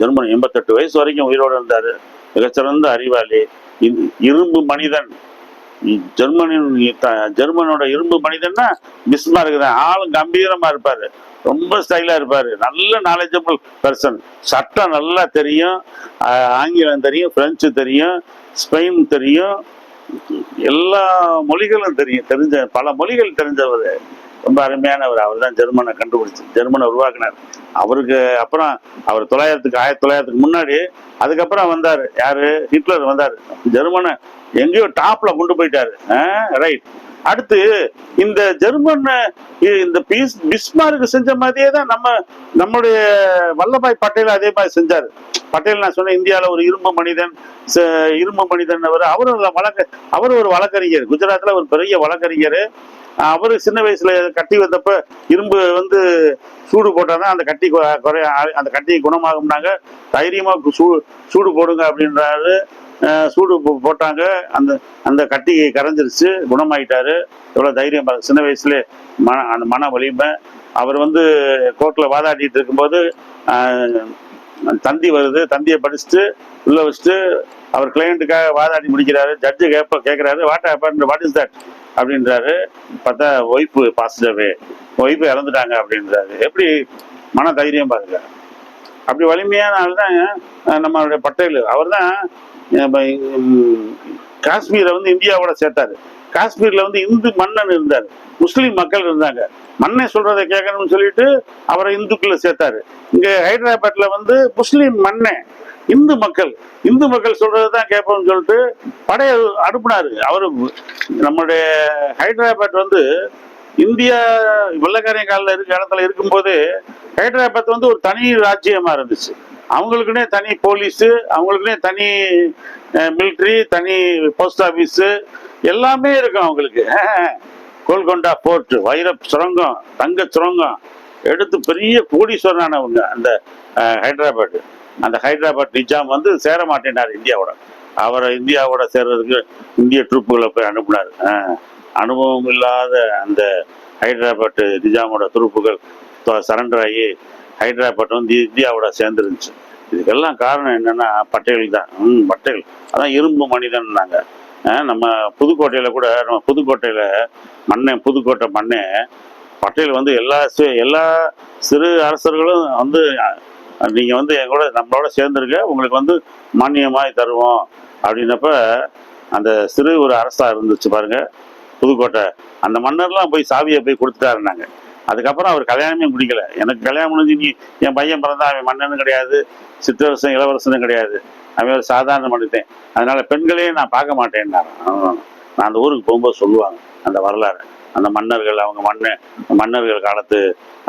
ஜெர்மன் 88 வயசு வரைக்கும் உயிரோடு இருந்தாரு. மிகச்சிறந்த அறிவாளி, இரும்பு மனிதன். ஜெர்மனோட இரும்பு மனிதன்னா பிஸ்மார்க் தான். ஆளும் கம்பீரமா இருப்பாரு, ரொம்ப ஸ்டைலா இருப்பாரு, நல்ல நாலேஜபிள் பர்சன். சட்டம் நல்லா தெரியும், ஆங்கிலம் தெரியும், பிரெஞ்சு தெரியும், ஸ்பெயின் தெரியும், எல்லா மொழிகளும் தெரிஞ்ச பல மொழிகள் தெரிஞ்சவர், ரொம்ப அருமையானவர். அவர் தான் ஜெர்மனை ஜெர்மனை உருவாக்கினார். அவருக்கு அப்புறம் அவர் 1900க்கு முன்னாடி அதுக்கப்புறம் வந்தார் யாரு, ஹிட்லர் வந்தார். ஜெர்மனை எங்கேயோ டாப்ல கொண்டு போயிட்டாரு. ரைட். அடுத்து இந்த ஜெர்மன் இந்த பிஸ்மார்க் செஞ்ச மாதிரியே தான் நம்முடைய வல்லபாய் பட்டேல் அதே மாதிரி செஞ்சாரு. பட்டேல் நான் சொன்ன இந்தியாவில் ஒரு இரும்பு மனிதன் அவர் ஒரு வழக்கறிஞர். குஜராத்ல ஒரு பெரிய வழக்கறிஞர். அவரு சின்ன வயசுல கட்டி வந்தப்ப இரும்பு வந்து சூடு போட்டாதான் அந்த கட்டி அந்த கட்டி குணமாகும்னாங்க. தைரியமா சூடு போடுங்க அப்படின்றாரு. சூடு போட்டாங்க, அந்த கட்டி கரைஞ்சிருச்சு, குணமாயிட்டாரு. எவ்வளவு தைரியம் பாருங்க, சின்ன வயசுல அந்த மன வலிமை. அவர் வந்து கோர்ட்ல வாதாடிட்டு இருக்கும்போது தந்தி வருது, தந்தியை படிச்சுட்டு உள்ள வச்சுட்டு அவர் கிளையண்ட்டுக்காக வாதாடி முடிக்கிறாரு. ஜட்ஜு கேட்கிறாரு, வாட் இஸ் தட் அப்படின்றாரு. பார்த்தா ஒய்ஃபு பாசிட்டிவே, ஒய்ஃபு இறந்துட்டாங்க அப்படின்றாரு. எப்படி மன தைரியம் பாருங்க. அப்படி வலிமையான ஆள் தான் நம்மளுடைய பட்டேல். அவர் தான் காஷ்மீரை வந்து இந்தியாவோட சேர்த்தாரு. காஷ்மீர்ல வந்து இந்து மன்னன் இருந்தார், முஸ்லீம் மக்கள் இருந்தாங்க. மன்னன் சொல்றதை கேட்கணும்னு சொல்லிட்டு அவரை இந்துக்குள்ள சேர்த்தாரு. இங்க ஹைதராபாத்ல வந்து முஸ்லீம் மன்னன், இந்து மக்கள் சொல்றதுதான் கேட்போம்னு சொல்லிட்டு படைய அனுப்புனாரு. அவரு நம்மளுடைய ஹைதராபாத் வந்து இந்தியா வெள்ளக்காரன் காலில் இடத்துல இருக்கும்போது ஹைதராபாத் வந்து ஒரு தனி ராஜ்யமா இருந்துச்சு. அவங்களுக்குன்னே தனி போலீஸு, அவங்களுக்குன்னே தனி மிலிட்ரி, தனி போஸ்ட் ஆஃபீஸு, எல்லாமே இருக்கும் அவங்களுக்கு. கோல்கொண்டா போர்ட், வைர சுரங்கம், தங்க சுரங்கம் எடுத்து பெரிய கோடீஸ்வரனானவங்க அந்த ஹைதராபாத். அந்த ஹைதராபாத் நிஜாம் வந்து சேர மாட்டேனார் இந்தியாவோட. அவரை இந்தியாவோட சேர்றதுக்கு இந்திய ட்ரூப்புகளை போய் அனுப்புனார். அனுபவம் இல்லாத அந்த ஹைதராபாத் நிஜாமோட துருப்புகள் சரண்டர் ஆகி ஹைதராபாத் வந்து இந்தியாவோட சேர்ந்துருந்துச்சு. இதுக்கெல்லாம் காரணம் என்னன்னா பட்டேல் தான். பட்டேல் அதான் இரும்பு மனிதன்னாங்க. நம்ம புதுக்கோட்டையில கூட, நம்ம புதுக்கோட்டை மண்ணே பட்டேல் வந்து எல்லா சிறு அரசர்களும் வந்து நீங்க வந்து எங்களோட நம்மளோட சேர்ந்துருக்க, உங்களுக்கு வந்து மானியமாய் தருவோம் அப்படின்னப்ப அந்த சிறு ஒரு அரசா இருந்துச்சு பாருங்க புதுக்கோட்டை. அந்த மன்னர்லாம் போய் சாவியை போய் கொடுத்துட்டாருனாங்க. அதுக்கப்புறம் அவர் கல்யாணமே முடிக்கல. எனக்கு கல்யாணம் முடிஞ்சு நீ என் பையன் பிறந்தா அவன் மன்னனும் கிடையாது, சிற்றரசன் இளவரசனும் கிடையாது, அவன் ஒரு சாதாரண மனிதன், அதனால பெண்களே நான் பார்க்க மாட்டேன். நான் அந்த ஊருக்கு போகும்போது சொல்லுவாங்க அந்த வரலாறு. அந்த மன்னர்கள், அவங்க மன்னர்கள் காலத்து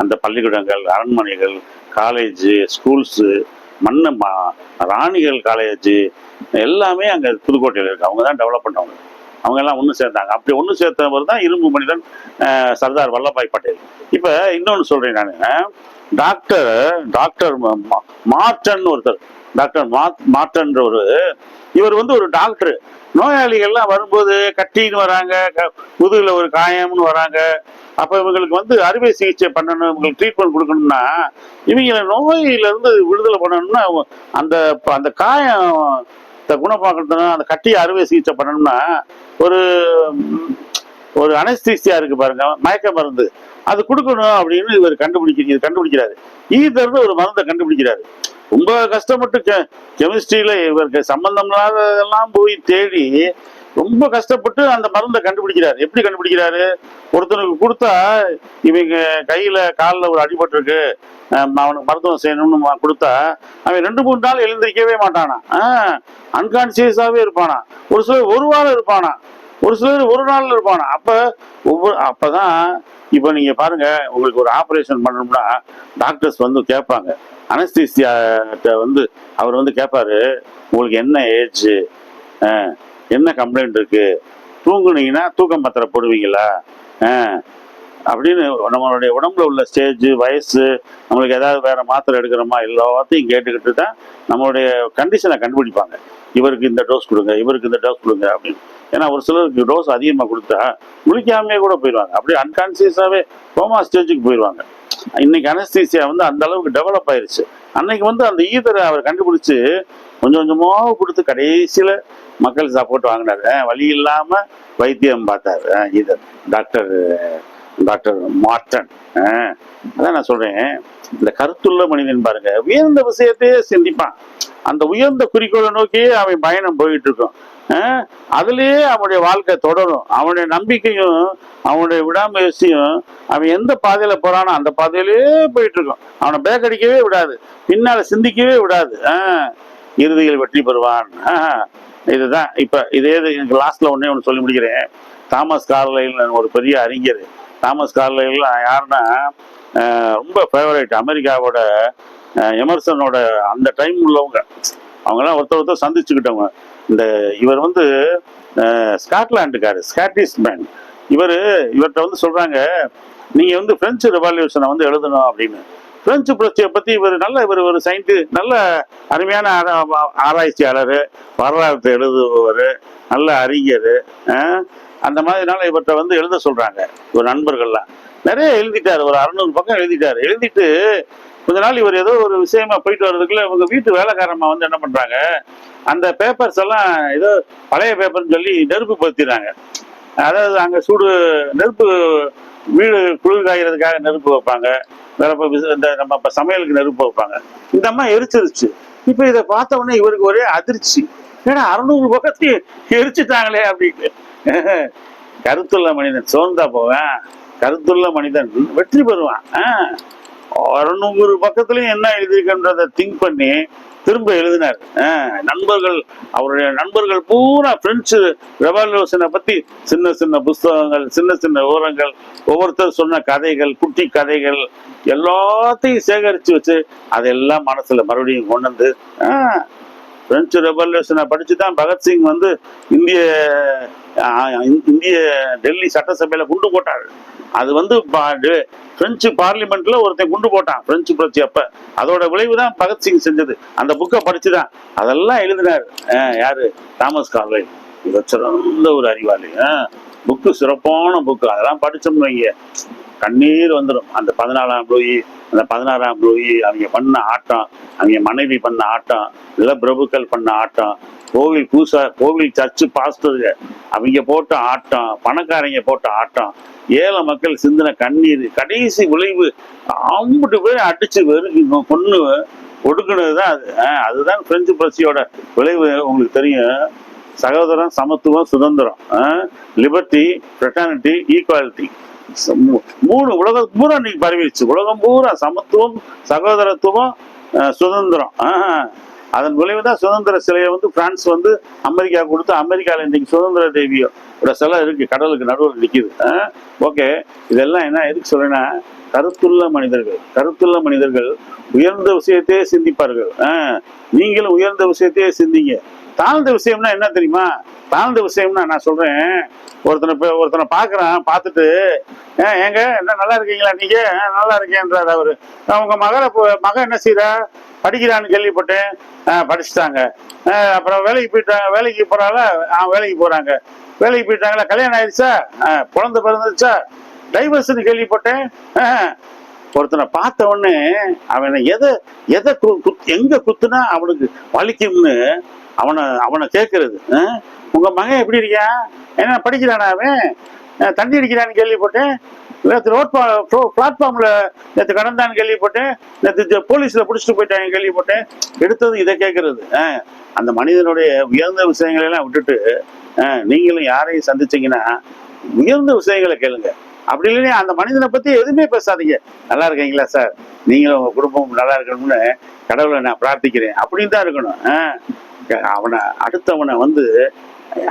அந்த பள்ளிக்கூடங்கள், அரண்மனைகள், காலேஜு, ஸ்கூல்ஸு, ராணிகள் காலேஜு எல்லாமே அங்கே புதுக்கோட்டையில் இருக்கு. அவங்க தான் டெவலப் பண்ணவங்க. அவங்க எல்லாம் ஒன்று சேர்ந்தாங்க. அப்படி ஒன்று சேர்த்தவர் தான் இரும்பு மனிதன் சர்தார் வல்லபாய் பட்டேல். இப்போ இன்னொன்று சொல்றேன் நான், டாக்டர் மார்டன் ஒருத்தர், டாக்டர் மார்டன் இவர் வந்து ஒரு டாக்டர். நோயாளிகள்லாம் வரும்போது கட்டின்னு வராங்க, முதுகுல ஒரு காயம்னு வராங்க. அப்ப இவங்களுக்கு வந்து அறுவை சிகிச்சை பண்ணணும், இவங்களுக்கு ட்ரீட்மெண்ட் கொடுக்கணும்னா, இவங்களை நோயிலிருந்து விடுதலை பண்ணணும்னா அந்த காயம் குணமாக்கணும், அந்த கட்டியை அறுவை சிகிச்சை பண்ணணும்னா ஒரு அனஸ்தீசியா இருக்கு பாருங்க, மயக்க மருந்து, அது கொடுக்கணும் அப்படின்னு இவர் கண்டுபிடிக்கிறாரு. ஈதர்னு ஒரு மருந்தை கண்டுபிடிக்கிறாரு. ரொம்ப கஷ்டப்பட்டு கெமிஸ்ட்ரியில இவருக்கு சம்பந்தம் இல்லாததெல்லாம் போய் தேடி ரொம்ப கஷ்டப்பட்டு அந்த மருந்தை கண்டுபிடிக்கிறாரு. எப்படி கண்டுபிடிக்கிறாரு? ஒருத்தனுக்கு கொடுத்தா இவங்க கையில காலில் ஒரு அடிபட்டு இருக்கு, அவனுக்கு மருத்துவம் செய்யணும்னு கொடுத்தா அவன் 2-3 நாள் எழுந்திருக்கவே மாட்டானா, அன்கான்சியஸாவே இருப்பானா, ஒரு சில ஒரு வாரம் இருப்பானா. ஒரு சிலர் ஒரு நாள்ல இருப்பாங்க. அப்பதான் இப்ப நீங்க பாருங்க, உங்களுக்கு ஒரு ஆபரேஷன் பண்ணணும்னா டாக்டர்ஸ் வந்து கேட்பாங்க. அனஸ்தீசியா வந்து அவர் வந்து கேட்பாரு, உங்களுக்கு என்ன ஏஜ், என்ன கம்ப்ளைண்ட் இருக்கு, தூங்குனீங்கன்னா தூக்கம் மாத்திரை போடுவீங்களா, அப்படின்னு நம்மளுடைய உடம்புல உள்ள ஸ்டேஜ், வயசு, நம்மளுக்கு ஏதாவது வேற மாத்திரை எடுக்கிறோமா எல்லாத்தையும் கேட்டுக்கிட்டு தான் நம்மளுடைய கண்டிஷனை கண்டுபிடிப்பாங்க. இவருக்கு இந்த டோஸ் கொடுங்க, இவருக்கு இந்த டோஸ் கொடுங்க அப்படின்னு. ஏன்னா ஒரு சிலருக்கு டோஸ் அதிகமாக கொடுத்தா முழிக்காமே கூட போயிடுவாங்க, அப்படியே அன்கான்சியஸாவே கோமா ஸ்டேஜுக்கு போயிடுவாங்க. இன்னைக்கு அனஸ்தீசியா வந்து அந்த அளவுக்கு டெவலப் ஆயிருச்சு. அன்னைக்கு வந்து அந்த ஈதரை அவர் கண்டுபிடிச்சு கொஞ்சம் கொஞ்சமா கொடுத்து கடைசியில மக்கள் சப்போர்ட் வாங்கினாரு. வழி இல்லாம வைத்தியம் பார்த்தாரு ஈதர் டாக்டர் டாக்டர் மார்டன். அதான் நான் சொல்றேன், இந்த கருத்துள்ள மனிதன் பாருங்க, உயர்ந்த விஷயத்தையே சிந்திப்பான். அந்த உயர்ந்த குறிக்கோளை நோக்கியே அவன் பயணம் போயிட்டு இருக்கும். அதுலயே அவனுடைய வாழ்க்கை தொடரும். அவனுடைய நம்பிக்கையும் அவனுடைய விடாமுயற்சியும் அவன் எந்த பாதையில போறானோ அந்த பாதையிலேயே போயிட்டு இருக்கும். அவனை பேக் அடிக்கவே விடாது, பின்னால சிந்திக்கவே விடாது. இறுதியில் வெற்றி பெறுவான். இதுதான். இப்ப இதே எனக்கு லாஸ்ட்ல ஒண்ணு சொல்லி முடிக்கிறேன். தாமஸ் கார்லைல் ஒரு பெரிய அறிஞர். தாமஸ் கார்லைல் யாருன்னா ரொம்ப ஃபேவரட் அமெரிக்காவோட எமர்சனோட அந்த டைம் உள்ளவங்க. அவங்கெல்லாம் ஒருத்தர் சந்திச்சுக்கிட்டவங்க. இவர் வந்து ஸ்காட்லாண்டுக்காரு, ஸ்காட்டிஷ் மேன். இவர்கிட்ட வந்து சொல்றாங்க, நீங்க வந்து பிரெஞ்சு ரெவல்யூஷனை வந்து எழுதணும் அப்படின்னு. பிரெஞ்சு புரட்சியை பத்தி இவர் ஒரு சயின்டிஸ்ட், நல்ல அருமையான ஆராய்ச்சியாளர், வரலாற்றை எழுதுபவர், நல்ல அறிஞர். அந்த மாதிரினால இவர்கிட்ட வந்து எழுத சொல்றாங்க. ஒரு நண்பர்கள்லாம் நிறைய எழுதிட்டாரு, ஒரு 600 பக்கம் எழுதிட்டாரு. எழுதிட்டு கொஞ்ச நாள் இவர் ஏதோ ஒரு விஷயமா போயிட்டு வர்றதுக்குள்ள இவங்க வீட்டு வேலைக்காரமா வந்து என்ன பண்றாங்க, அந்த பேப்பர்ஸ் எல்லாம் ஏதோ பழைய பேப்பர்னு சொல்லி நெருப்பு பத்திடுறாங்க. அதாவது அங்க நெருப்பு, வீடு குளிர் காய்கிறதுக்காக நெருப்பு வைப்பாங்க, வேற இந்த நம்ம சமையலுக்கு நெருப்பு வைப்பாங்க. இந்த அம்மா எரிச்சிருச்சு. இப்ப இதை பார்த்த உடனே இவருக்கு ஒரே அதிர்ச்சி, ஏன்னா 600 பக்கத்தையும் எரிச்சுட்டாங்களே அப்படின்னு. கருத்துள்ள மனிதன் சோர்ந்தா போவேன், கருத்துள்ள மனிதன் வெற்றி பெறுவான். 600 பக்கத்துலயும் என்ன எழுதியிருக்கின்றத திங்க் பண்ணி திரும்ப எழுதினார். அவருடைய நண்பர்கள் பூரா பிரெஞ்சு ரெவல்யூஷனை பத்தி சின்ன சின்ன புஸ்தகங்கள், சின்ன சின்ன விவரங்கள், ஒவ்வொருத்தர் சொன்ன கதைகள், குட்டி கதைகள் எல்லாத்தையும் சேகரிச்சு வச்சு அதெல்லாம் மனசுல மறுபடியும் கொண்டு வந்து பிரெஞ்சு ரெவல்யூஷனை படிச்சுதான் பகத்சிங் வந்து இந்திய டெல்லி சட்டசபையில குண்டு போட்டாரு. அது வந்து பிரெஞ்சு பார்லிமெண்ட்ல ஒருத்தன் குண்டு போட்டான் பிரெஞ்சு புரட்சி அப்ப. அதோட விளைவுதான் பகத்சிங் செஞ்சது. அந்த புக்கை படிச்சுதான் அதெல்லாம் எழுதினாரு. யாரு? Thomas Carlyle. இவர் சிறந்த ஒரு அறிவாளி. புக்கு சிறப்பான புக்கு. அதெல்லாம் படிச்சோம்னு வைங்க கண்ணீர் வந்துடும். அந்த 14ஆம் லூயி, அந்த 16ஆம் லூயி அவங்க பண்ண ஆட்டம், அவங்க மனைவி பண்ண ஆட்டம், நில பிரபுக்கள் பண்ண ஆட்டம், கோவில் சர்ச்சு பாஸ்டருங்க அவங்க போட்ட ஆட்டம், பணக்காரங்க போட்ட ஆட்டம், ஏழை மக்கள் சிந்தின கண்ணீர், கடைசி விளைவு அம்புட்டு பேர் அடிச்சு கொன்னு ஒடுக்குனதுதான் அது. அதுதான் பிரெஞ்சு புரட்சியோட விளைவு. உங்களுக்கு தெரியும், சகோதரம், சமத்துவம், சுதந்திரம், லிபர்ட்டி, ஃப்ரெட்டர்னிட்டி, ஈக்குவாலிட்டி, 3 உலகம் பூரா இன்னைக்கு பரவிடுச்சு. உலகம் பூரா சமத்துவம், சகோதரத்துவம், சுதந்திரம். அதன் விளைவுதான் சுதந்திர சிலையை வந்து பிரான்ஸ் வந்து அமெரிக்கா கொடுத்து, அமெரிக்காவில் இன்னைக்கு சுதந்திர தேவியோட சிலை இருக்கு, கடலுக்கு நடுவில் நிற்கிது. ஓகே, இதெல்லாம் என்ன எதுக்கு சொல்றேன்னா, கருத்துள்ள மனிதர்கள் உயர்ந்த விஷயத்தையே சிந்திப்பார்கள். நீங்களும் உயர்ந்த விஷயத்தையே சிந்திங்க. தாழ்ந்த விஷயம்னா என்ன தெரியுமா? தாழ்ந்த விஷயம்னா நான் சொல்றேன், ஒருத்தனை பாக்குறான், பார்த்துட்டு ஏங்க என்ன நல்லா இருக்கீங்களா, நீங்க நல்லா இருக்கேன்றாரு அவரு. உங்க மகன் என்ன செய்யறா, படிக்கிறான்னு கேள்விப்பட்டேன். படிச்சுட்டாங்க. அப்புறம் வேலைக்கு போறாங்க, வேலைக்கு போயிட்டாங்களா, கல்யாணம் ஆயிடுச்சா, குழந்தை பிறந்துச்சா, டைவர்ஸ்ன்னு கேள்விப்பட்டேன். ஒருத்தனை பார்த்த உடனே அவனை எதை எங்க குத்துனா அவனுக்கு வலிக்கும்னு அவனை கேட்கறது. உங்க மகன் எப்படி இருக்கான், என்ன படிக்கிறானா, அவன் தண்ணி அடிக்கிறான்னு கேள்விப்பட்டேன், நேற்று பிளாட்ஃபார்ம்ல நேற்று கடந்தான்னு கேள்விப்பட்டேன், நேற்று போலீஸ்ல பிடிச்சிட்டு போயிட்டாங்க கேள்விப்பட்டேன். எடுத்தது இதை கேட்கறது. அந்த மனிதனுடைய உயர்ந்த விஷயங்களை எல்லாம் விட்டுட்டு நீங்களும் யாரையும் சந்திச்சீங்கன்னா உயர்ந்த விஷயங்களை கேளுங்க. அப்படி இல்லையா அந்த மனிதனை பத்தி எதுவுமே பேசாதீங்க. நல்லா இருக்கீங்களா சார், நீங்களும் உங்க குடும்பம் நல்லா இருக்கணும்னு கடவுளை நான் பிரார்த்திக்கிறேன் அப்படின்னு தான் இருக்கணும். அடுத்தவனை வந்து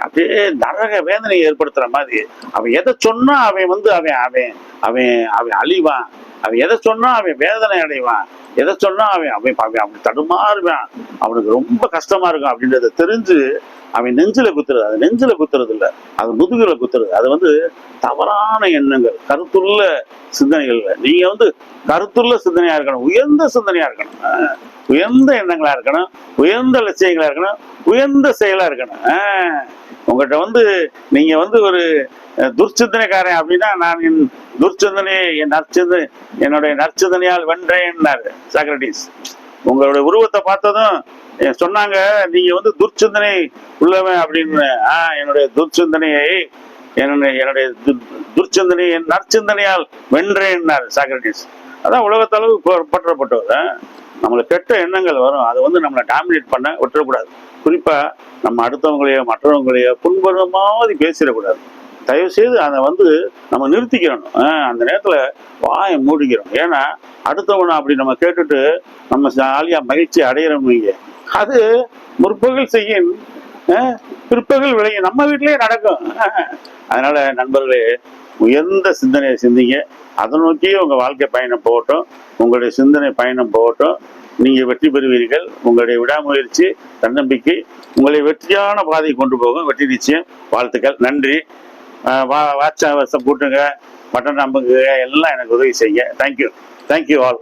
அப்படியே நரக வேதனையை ஏற்படுத்துற மாதிரி. அவன் எதை சொன்னா அவன் வந்து அவன் அவன் அவன் அவன் அழிவான். அவன் எதை சொன்னா அவன் வேதனை அடைவான். எதை சொன்னா அவன் அவன் அவன் அவன் தடுமாறுவான். அவனுக்கு ரொம்ப கஷ்டமா இருக்கும் அப்படின்றத தெரிஞ்சு அவன் நெஞ்சில குத்துறது. அது நெஞ்சில குத்துறது இல்லை, அது முதுகுல குத்துறது. அது வந்து தவறான எண்ணங்கள், கருத்துள்ள சிந்தனைகள். நீங்க வந்து கருத்துள்ள சிந்தனையா இருக்கணும், உயர்ந்த சிந்தனையா இருக்கணும், உயர்ந்த எண்ணங்களா இருக்கணும், உயர்ந்த லட்சியங்களா இருக்கணும், உயர்ந்த செயலா இருக்கணும். உங்கள்கிட்ட வந்து நீங்க வந்து ஒரு துர்ச்சிந்தனைக்காரன் அப்படின்னா, நான் என் துர்ச்சிந்தனை என் நற்சிந்தனை என்னுடைய நற்சிந்தனையால் வென்றேன்னாரு சாக்ரட்டிஸ். உங்களுடைய உருவத்தை பார்த்ததும் சொன்னாங்க நீங்க வந்து துர்ச்சிந்தனை உள்ளவன் அப்படின்னு. என்னுடைய துர்ச்சிந்தனையை என்னுடைய துர்ச்சிந்தனை என் நற்சிந்தனையால் வென்றேன்னாரு சாக்ரட்டிஸ். அதான் உலகத்தளவு பற்றப்பட்டவர். நம்மளுக்கு கெட்ட எண்ணங்கள் வரும், அதை வந்து நம்மளை டாமினேட் பண்ண விட்டுறக்கூடாது. குறிப்பா நம்ம அடுத்தவங்களையோ மற்றவங்களையோ புண்படுற மாதிரி பேசிடக்கூடாது. தயவு செய்து அதை வந்து நம்ம நிறுத்திக்கிறணும். அந்த நேரத்துல வாயை மூடிக்கிறோம். ஏன்னா அடுத்தவனை அப்படி நம்ம கேட்டுட்டு நம்ம ஜாலியா மகிழ்ச்சி அடையிறோம். நீங்க அது முற்பகல் செய்யும் பிற்பகல் விளையும், நம்ம வீட்டிலேயே நடக்கும். அதனால நண்பர்களே, உயர்ந்த சிந்தனையை சிந்திங்க. அதை நோக்கியே உங்க வாழ்க்கை பயணம் போகட்டும், உங்களுடைய சிந்தனை பயணம் போகட்டும். நீங்க வெற்றி பெறுவீர்கள். உங்களுடைய விடாமுயற்சி, தன்னம்பிக்கை உங்களை வெற்றியான பாதையை கொண்டு போகும். வெற்றி நிச்சயம். வாழ்த்துக்கள். நன்றி. வாட்ஸ்அப் கூட்டுங்க, பட்டன் நம்புங்க, எல்லாம் எனக்கு உதவி செய்யுங்க. தேங்க்யூ. Thank you all.